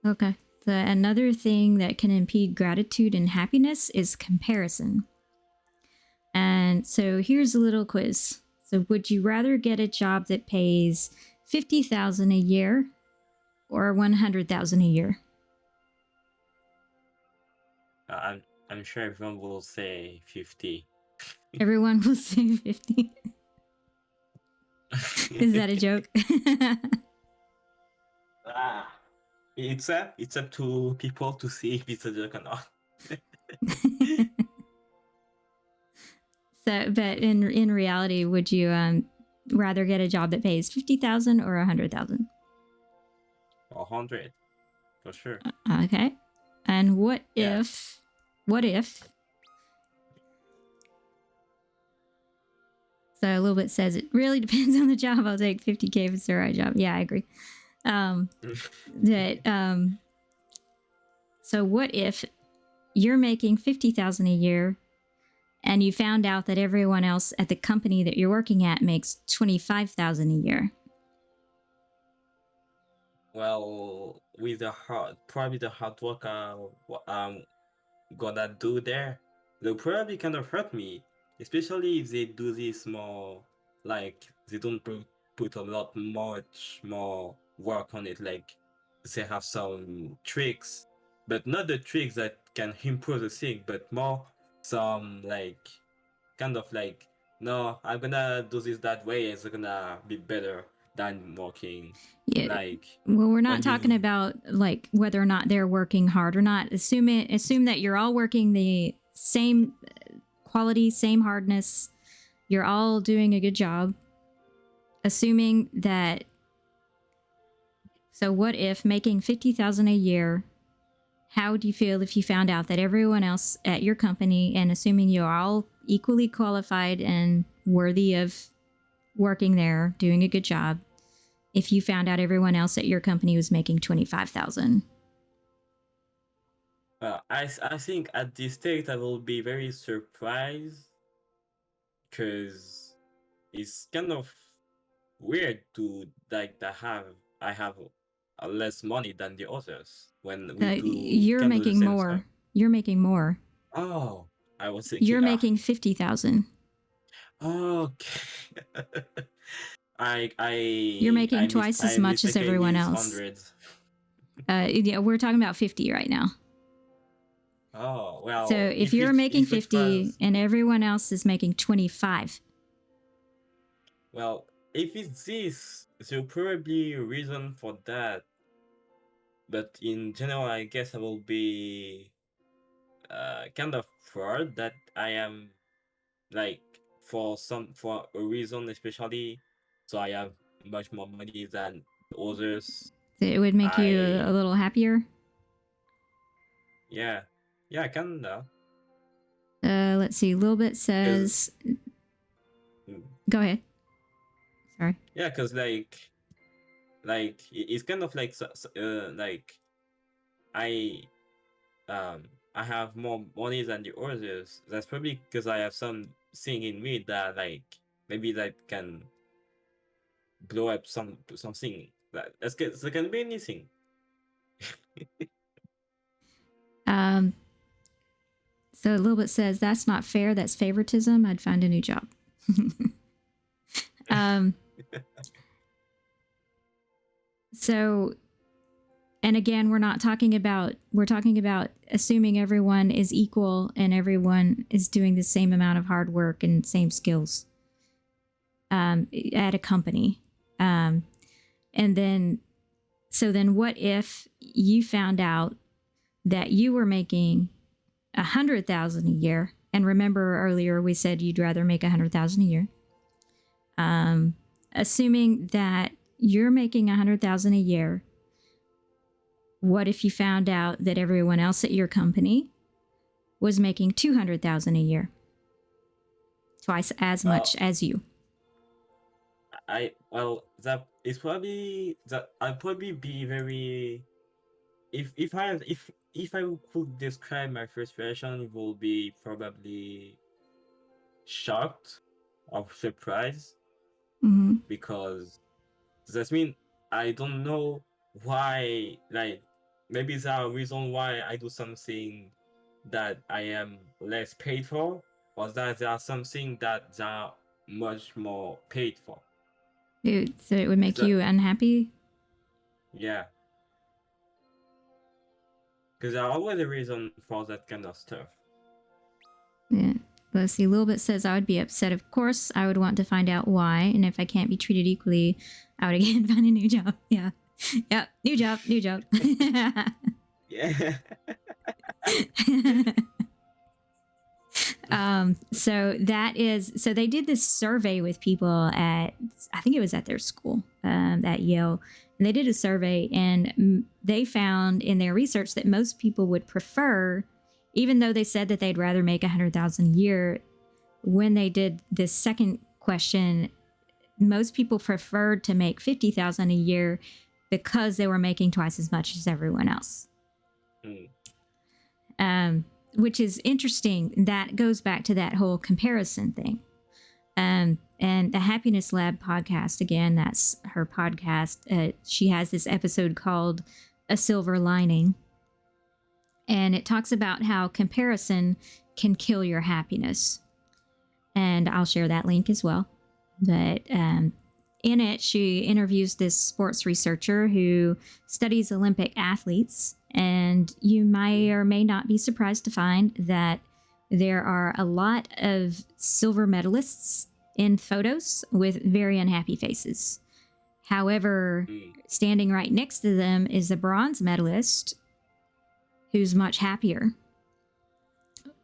Okay. Another thing that can impede gratitude and happiness is comparison. And so here's a little quiz. So would you rather get a job that pays 50,000 a year or 100,000 a year? I'm sure everyone will say 50. Everyone will say 50. Is that a joke? Ah, it's up to people to see if it's a joke or not. So, but in reality, would you rather get a job that pays 50,000 or 100,000? 100 for sure. Okay. And what Yeah. if? What if? So a little bit says it really depends on the job. I'll take 50K if it's the right job. Yeah, I agree. That so what if you're making 50,000 a year and you found out that everyone else at the company that you're working at makes 25,000 a year? Well, with probably the hard work gonna do there, they'll probably kind of hurt me, especially if they do this more, like they don't put a lot much more work on it, like they have some tricks, but not the tricks that can improve the thing, but more some like kind of like, no, I'm gonna do this that way, it's gonna be better than working Yeah. like Well, we're not when talking you. about like whether or not they're working hard or not. Assume that you're all working the same quality, same hardness. You're all doing a good job. Assuming that. So, what if making 50,000 a year? How would you feel if you found out that everyone else at your company, and assuming you're all equally qualified and worthy of working there, doing a good job, if you found out everyone else at your company was making 25,000? I think at this stage I will be very surprised because it's kind of weird to like that I have less money than the others when we You're can do the making same stuff. more. You're making more. Oh, I was thinking, You're making 50,000. okay. You're making twice as I much as mistakenly everyone use else. hundreds. Yeah, we're talking about 50 right now. Oh So well, if you're making if it 50 was and everyone else is making 25, well, if it's this, there'll probably a reason for that. But in general, I guess I will be kind of proud that I am like for a reason especially, so I have much more money than others. it would make you a I little happier. yeah, yeah, kinda. Let's see. Lilbit Cause says, mm, go ahead. Sorry. yeah, cause it's kind of like like I um I have more money than the others. That's probably because I have some thing in me that like maybe that can blow up something. That's good. So it can be anything. Um, so Lilbit says, that's not fair. That's favoritism. I'd find a new job. um, so, and again, we're talking about assuming everyone is equal and everyone is doing the same amount of hard work and same skills at a company. And then, so then what if you found out that you were making 100,000 a year? And remember earlier we said you'd rather make 100,000 a year. Assuming that you're making 100,000 a year, what if you found out that everyone else at your company was making 200,000 a year? Twice as much as you. That is probably that I'll probably be very if I could describe my first reaction, it will be probably shocked or surprised because that mean I don't know why like maybe there are reasons why I do something that I am less paid for, or that there are something that they are much more paid for. So it would make That, you unhappy? yeah, because there are always a reason for that kind of stuff. Yeah. Let's see. Lilbit says, I would be upset. Of course, I would want to find out why. And if I can't be treated equally, I would again find a new job. Yeah. Yep. New job. New job. Yeah. So they did this survey with people at, I think it was at their school, at Yale. And they did a survey, and they found in their research that most people would prefer, even though they said that they'd rather make 100,000 a year, when they did this second question, most people preferred to make 50,000 a year because they were making twice as much as everyone else. Which is interesting. That goes back to that whole comparison thing. And the Happiness Lab podcast, again, that's her podcast. She has this episode called A Silver Lining. And it talks about how comparison can kill your happiness. And I'll share that link as well. But in it, she interviews this sports researcher who studies Olympic athletes. And you may or may not be surprised to find that there are a lot of silver medalists in photos with very unhappy faces. However, standing right next to them is a bronze medalist who's much happier.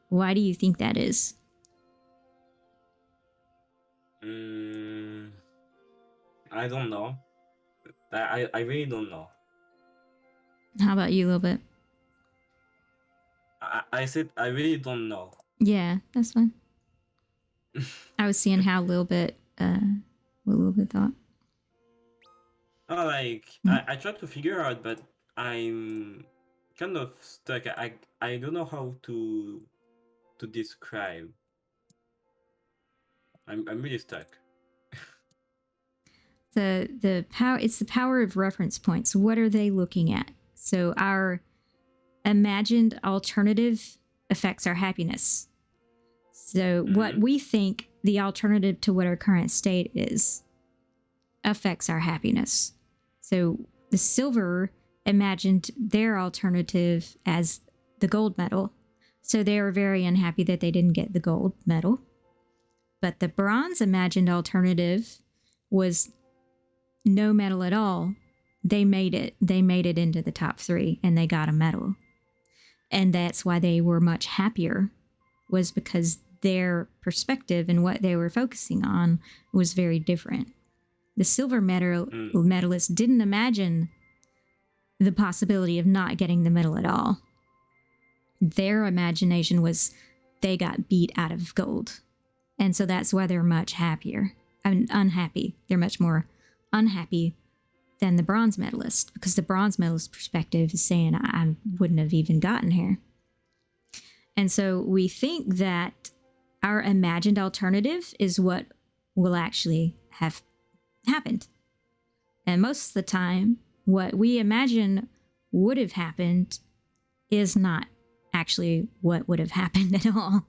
Why do you think that is? I don't know. I really don't know. How about you, a little bit? I said I really don't know. Yeah, that's fine. I was seeing how what a little bit thought. Oh, like I tried to figure out, but I'm kind of stuck. I don't know how to describe. I'm really stuck. The power, it's the power of reference points. What are they looking at? So our imagined alternative affects our happiness. So what we think the alternative to what our current state is affects our happiness. So the silver imagined their alternative as the gold medal. So they were very unhappy that they didn't get the gold medal. But the bronze imagined alternative was no medal at all. They made it. They made it into the top 3 and they got a medal. And that's why they were much happier, was because their perspective and what they were focusing on was very different. The silver medalist didn't imagine the possibility of not getting the medal at all. Their imagination was they got beat out of gold. And so that's why they're much happier. I mean, unhappy. They're much more unhappy than the bronze medalist, because the bronze medalist perspective is saying, I wouldn't have even gotten here. And so we think that our imagined alternative is what will actually have happened. And most of the time, what we imagine would have happened is not actually what would have happened at all.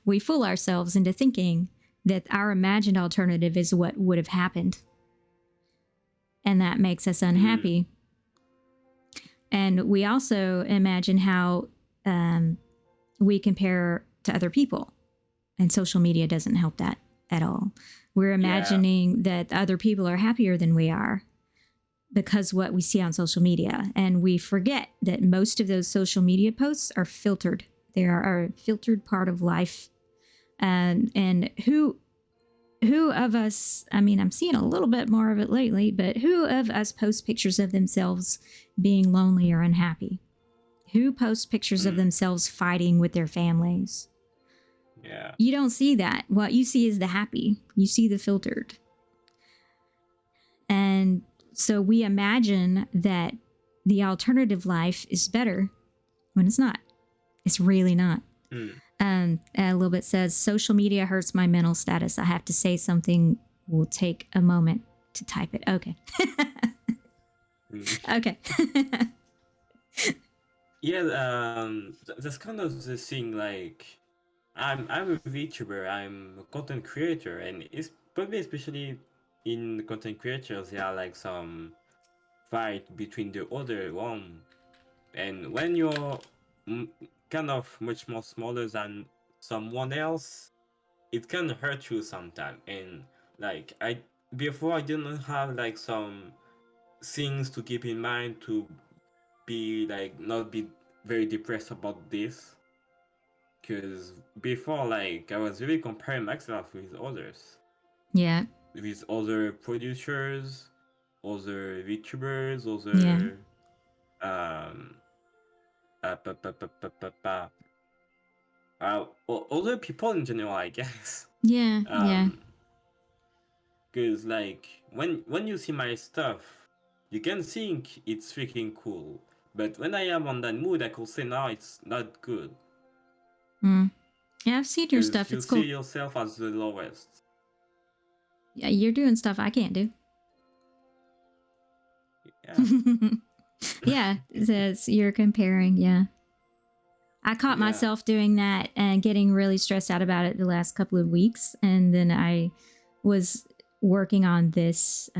We fool ourselves into thinking that our imagined alternative is what would have happened. And that makes us unhappy. And we also imagine how we compare to other people. And social media doesn't help that at all. We're imagining that other people are happier than we are because what we see on social media. And we forget that most of those social media posts are filtered. They are a filtered part of life. And who of us, I mean, I'm seeing a little bit more of it lately, but who of us posts pictures of themselves being lonely or unhappy? Who posts pictures of themselves fighting with their families? Yeah. You don't see that. What you see is the happy. You see the filtered. And so we imagine that the alternative life is better when it's not. It's really not. A little bit says, social media hurts my mental status. I have to say something. Will take a moment to type it. Okay. Okay. yeah, that's kind of the thing. Like, I'm a VTuber, I'm a content creator, and it's probably especially in content creators, there are like some fight between the other one. And when you're mm, kind of much more smaller than someone else, it can hurt you sometimes. And like I before, I didn't have like some things to keep in mind to be like not be very depressed about this. Because before, like I was really comparing myself with others, Yeah. with other producers, other VTubers, Yeah. other um pa, pa, pa, pa, pa, pa, other people in general, I guess. Yeah. Yeah. Um, because like when you see my stuff, you can think it's freaking cool, but when I am on that mood, I could say no, it's not good, Mm. Yeah, I've seen your because stuff. you It's see cool. yourself as the lowest. Yeah, you're doing stuff I can't do. Yeah. Yeah, it says you're comparing. Yeah. I caught Yeah. myself doing that and getting really stressed out about it the last couple of weeks. And then I was working on this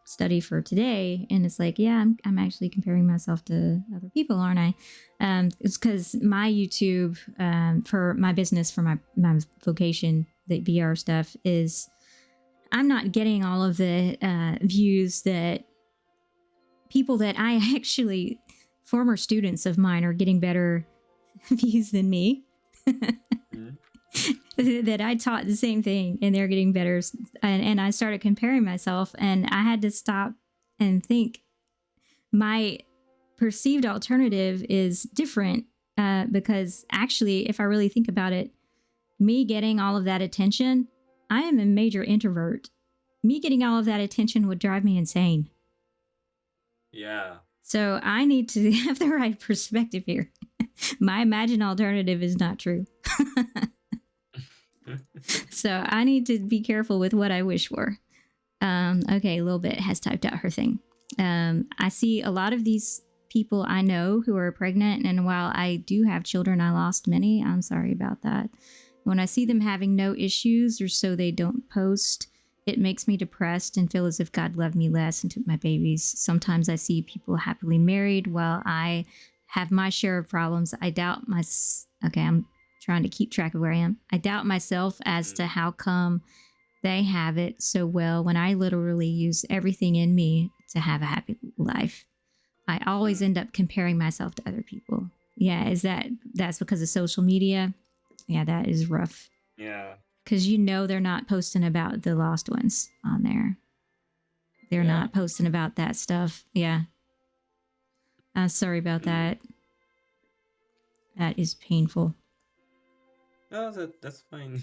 study for today. And it's like, yeah, I'm actually comparing myself to other people, aren't I? It's because my YouTube for my business, for my vocation, the VR stuff, is I'm not getting all of the views that people that I actually, former students of mine, are getting better views than me. Mm. That I taught the same thing and they're getting better. And I started comparing myself, and I had to stop and think my perceived alternative is different because actually, if I really think about it, me getting all of that attention, I am a major introvert. Me getting all of that attention would drive me insane. Yeah. So I need to have the right perspective here. My imagined alternative is not true. So I need to be careful with what I wish for. Okay, a little bit has typed out her thing. I see a lot of these people I know who are pregnant, and while I do have children, I lost many. I'm sorry about that. When I see them having no issues, or so they don't post, it makes me depressed and feel as if God loved me less and took my babies. Sometimes I see people happily married while I have my share of problems. I doubt my. Okay, I'm trying to keep track of where I am. I doubt myself as to how come they have it so well when I literally use everything in me to have a happy life. I always end up comparing myself to other people. Yeah, that's because of social media? Yeah, that is rough. Yeah. Because they're not posting about the lost ones on there. They're Yeah. not posting about that stuff. Yeah. Sorry about that. That is painful. No, that's fine.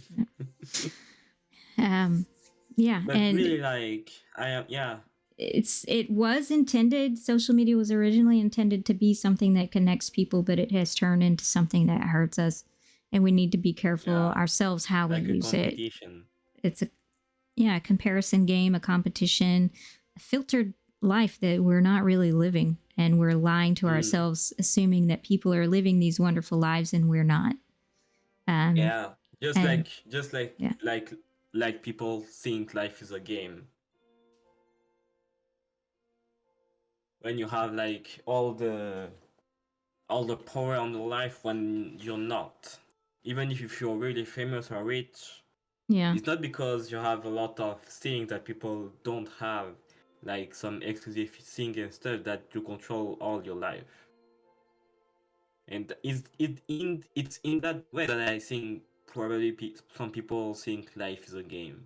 Yeah, But and really, like I am. Yeah. it was intended, social media was originally intended to be something that connects people, but it has turned into something that hurts us, and we need to be careful Yeah. ourselves how we Like a use it. competition. It's a comparison game, a competition, a filtered life that we're not really living, and we're lying to ourselves, assuming that people are living these wonderful lives and we're not. Yeah. Just And like just like yeah. like like people think life is a game. When you have like all the power on the life when you're not. Even if you're really famous or rich, Yeah. it's not because you have a lot of things that people don't have, like some exclusive thing and stuff that you control all your life. And it's in that way that I think probably some people think life is a game,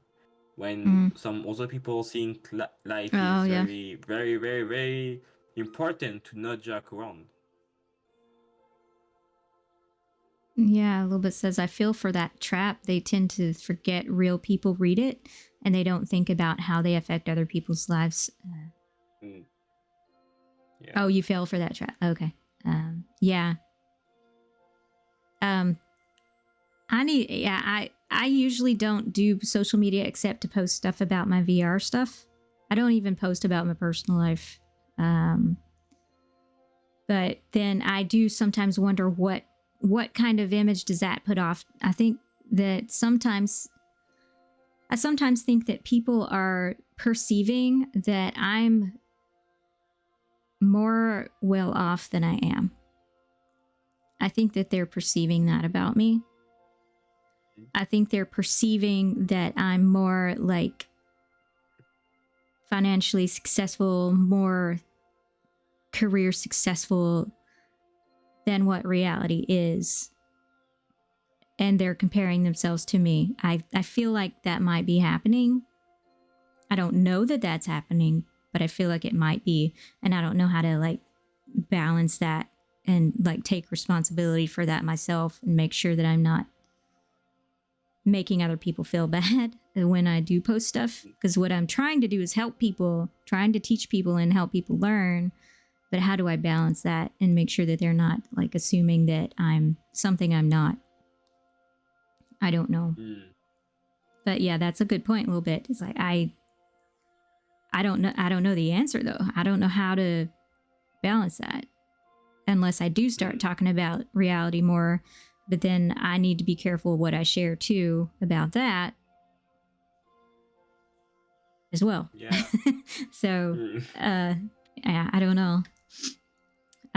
when some other people think life Oh is yeah. very very very very important to not joke around. Yeah, a little bit says, I feel for that trap. They tend to forget real people read it, and they don't think about how they affect other people's lives. Mm. Yeah. Oh, you fell for that trap. Okay. Yeah. I usually don't do social media except to post stuff about my VR stuff. I don't even post about my personal life. But then I do sometimes wonder what kind of image does that put off. I think that I sometimes think that people are perceiving that I'm more well off than I am. I think that they're perceiving that about me. I think they're perceiving that I'm more like financially successful, more career successful than what reality is. And they're comparing themselves to me. I feel like that might be happening. I don't know that that's happening, but I feel like it might be. And I don't know how to like balance that and like take responsibility for that myself and make sure that I'm not making other people feel bad when I do post stuff. Because what I'm trying to do is help people, trying to teach people and help people learn. But how do I balance that and make sure that they're not like assuming that I'm something I'm not? I don't know. But yeah, that's a good point a little bit. It's like I don't know the answer though. I don't know how to balance that unless I do start talking about reality more. But then I need to be careful what I share too about that as well. Yeah. So yeah, I don't know.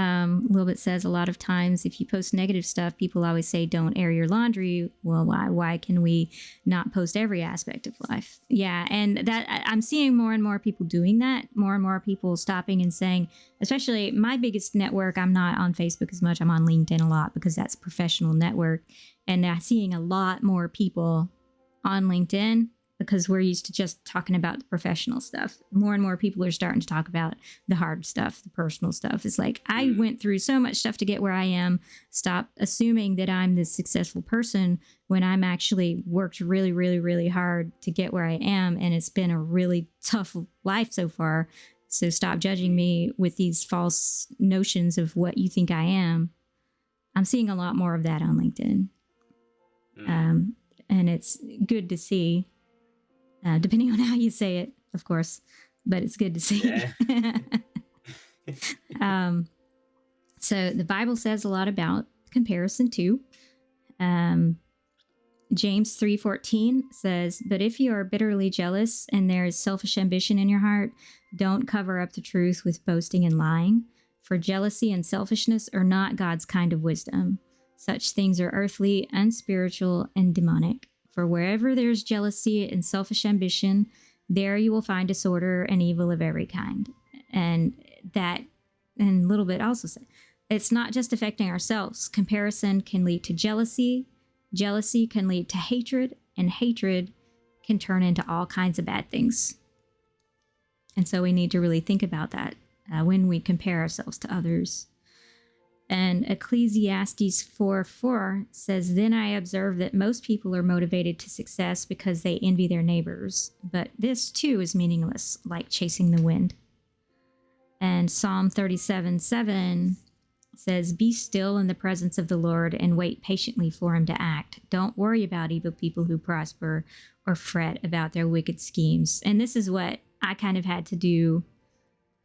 A little bit says a lot of times if you post negative stuff, people always say don't air your laundry. Well, why can we not post every aspect of life? Yeah, and that I'm seeing more and more people doing that. More and more people stopping and saying, especially my biggest network, I'm not on Facebook as much. I'm on LinkedIn a lot because that's a professional network. And I'm seeing a lot more people on LinkedIn because we're used to just talking about the professional stuff. More and more people are starting to talk about the hard stuff, the personal stuff. It's like, I went through so much stuff to get where I am. Stop assuming that I'm this successful person when I'm actually worked really, really, really hard to get where I am. And it's been a really tough life so far. So stop judging me with these false notions of what you think I am. I'm seeing a lot more of that on LinkedIn. And it's good to see. Depending on how you say it, of course, but it's good to see. Yeah. So the Bible says a lot about comparison too. James 3:14 says, "But if you are bitterly jealous and there is selfish ambition in your heart, don't cover up the truth with boasting and lying. For jealousy and selfishness are not God's kind of wisdom. Such things are earthly, unspiritual, and demonic. For wherever there's jealousy and selfish ambition, there you will find disorder and evil of every kind." And that, and a little bit also said, it's not just affecting ourselves. Comparison can lead to jealousy. Jealousy can lead to hatred, and hatred can turn into all kinds of bad things. And so we need to really think about that when we compare ourselves to others. And Ecclesiastes 4:4 says, "Then I observe that most people are motivated to success because they envy their neighbors. But this too is meaningless, like chasing the wind." And Psalm 37:7 says, "Be still in the presence of the Lord and wait patiently for him to act. Don't worry about evil people who prosper or fret about their wicked schemes." And this is what I kind of had to do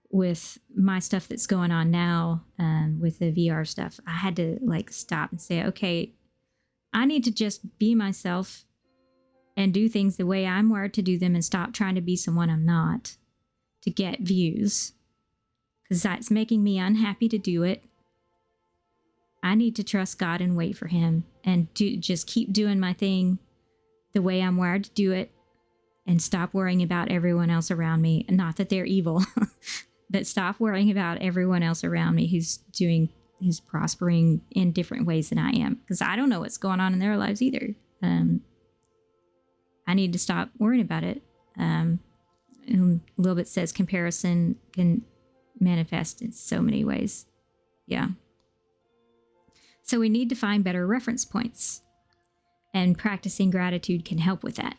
with my stuff that's going on now, with the VR stuff. I had to like stop and say, okay, I need to just be myself and do things the way I'm wired to do them and stop trying to be someone I'm not to get views, because that's making me unhappy to do it. I need to trust God and wait for him and just keep doing my thing the way I'm wired to do it and stop worrying about everyone else around me. Not that they're evil, but stop worrying about everyone else around me who's prospering in different ways than I am, because I don't know what's going on in their lives either. I need to stop worrying about it. And a little bit says comparison can manifest in so many ways. Yeah. So we need to find better reference points, and practicing gratitude can help with that.